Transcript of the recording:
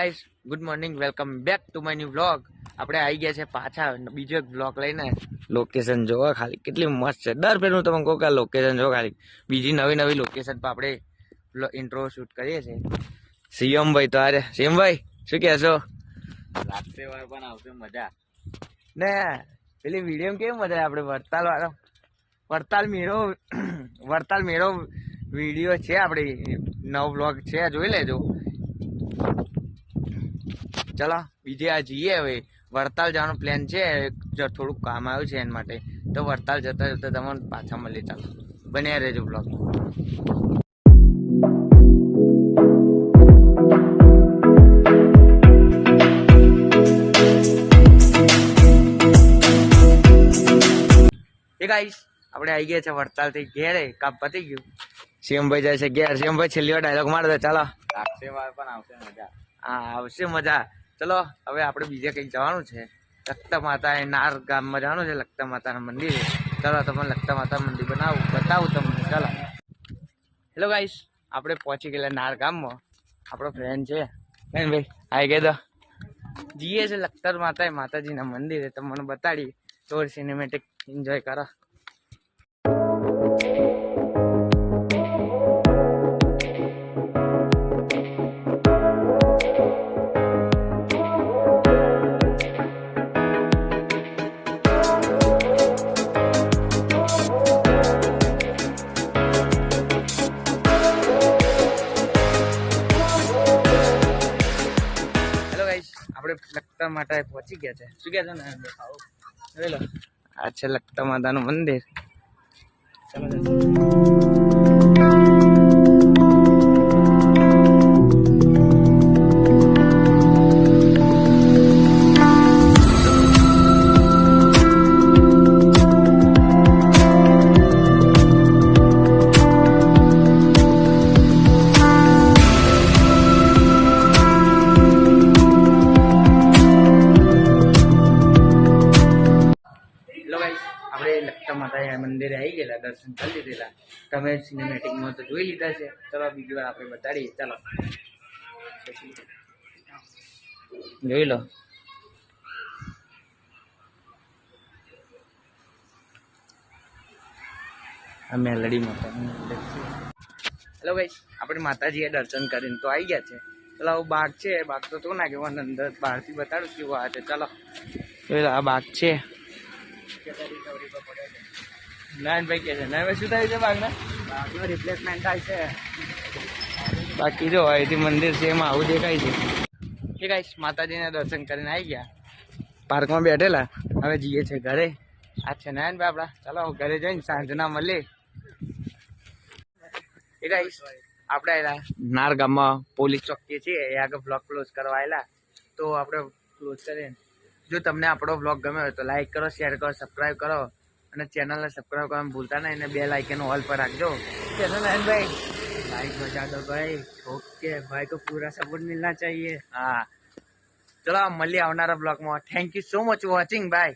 Guys, good morning, welcome back to my new vlog. આપણે આવી ગયા છે પાછા બીજો એક વ્લોગ લઈને. લોકેશન જોવો ખાલી કેટલી મસ્ત છે. દર ફેર હું તમને કહું કે લોકેશન જો ખાલી બીજી નવી નવી લોકેશન પર આપણે ઇન્ટ્રો શૂટ કરીએ છીએ. શિવમભાઈ તો અરે શિવમભાઈ શું કહેશો? લાગશે વાર પણ આવશે મજા ને પેલી વિડીયો કેવી મજા આવે? આપણે વડતાલ વાળો વડતાલ મેળો વિડીયો છે, આપણે નવો વ્લોગ છે, જોઈ લેજો. ચલો બીજે આ જઈએ. હવે વડતાલ જવાનો પ્લાન છે, થોડુંક કામ આવ્યું છે એના માટે. તો વડતાલ જતા જતા તમને પાછા મળીએ. ચાલો બન્યા રહેજો બ્લોગ. એ ગાઈસ, આપણે આવી ગયા છે વડતાલ થી ઘેરે. કામ પતી ગયું. શિવમભાઈ જાય છે ઘેર. શિવમભાઈ છેલ્લી વાર ડાયલોગ માર દે. ચાલો લાગશે વાર પણ આવશે મજા. હા, આવશે મજા. ચલો હવે આપણે બીજે કંઈક જવાનું છે. લખતા માતા એ નાર ગામમાં જવાનું છે, લખતા માતાના મંદિરે. ચાલો તમને લખતા માતા મંદિર બતાવું તમને. ચાલો હેલો ગાઈસ, આપણે પહોંચી ગયેલા નાર ગામમાં. આપણો ફ્રેન્ડ છે ભાઈ આવી ગયા. જઈએ છે લખતર માતાજીના મંદિરે. તમને બતાડી તો સિનેમેટિક એન્જોય કરો. આપણે લખતા માતા પહોંચી ગયા છે. શું કહે છે ને જોઈ લો, આ છે લખતા માતાનું મંદિર. આપણે લખતા માતા મંદિરે આવી ગયેલા, દર્શન કરી લીધેલા. તમે સિનેમેટિકમાં તો જોઈ લીધા છે. ચલો બીજી વાર આપણે બતાડીએ. ચાલો જોઈ લો. મેલડી માતા. હેલો ગાઈસ, આપણે માતાજીએ દર્શન કરીને તો આવી ગયા છે. ચલો બાગ છે, બાગ તો ના કહેવાનું, અંદર બહારથી બતાડું કેવું આ છે. ચાલો જોઈ લો, આ બાગ છે. નાનભાઈ કે છે નાનભાઈ શું થાય છે? બાગનો રિપ્લેસમેન્ટ થાય છે. બાકી જો અહીંથી મંદિર છે, એમાં આવું દેખાય છે. એ ગાઈસ, માતાજીના દર્શન કરીને આવી ગયા, પાર્કમાં બેઠેલા. હવે જઈએ છે ઘરે. આ છે નાનભાઈ આપણા. ચાલો ઘરે જઈને સાંજના મળીએ. એ ગાઈસ, આપણે આવેલા નાર ગામમાં પોલીસ ચોકી છે, એ આગળ બ્લોગ ક્લોઝ કરવા આવેલા. તો આપણે ક્લોઝ કરીએ. જો તમને આપણો બ્લોગ ગમે હોય તો લાઈક કરો, શેર કરો, સબસ્ક્રાઈબ કરો. અને ચેનલને સબસ્ક્રાઈબ કરવાનું ભૂલતા નહીં. અને બેલ આઇકન ઓલ પર રાખજો. ચેનલ ભાઈ लाइक बजा दो भाई. ओके भाई को पूरा सपोर्ट मिलना चाहिए. हाँ चलो મળીએ આવનારા બ્લોગમાં. Thank you so much watching. By.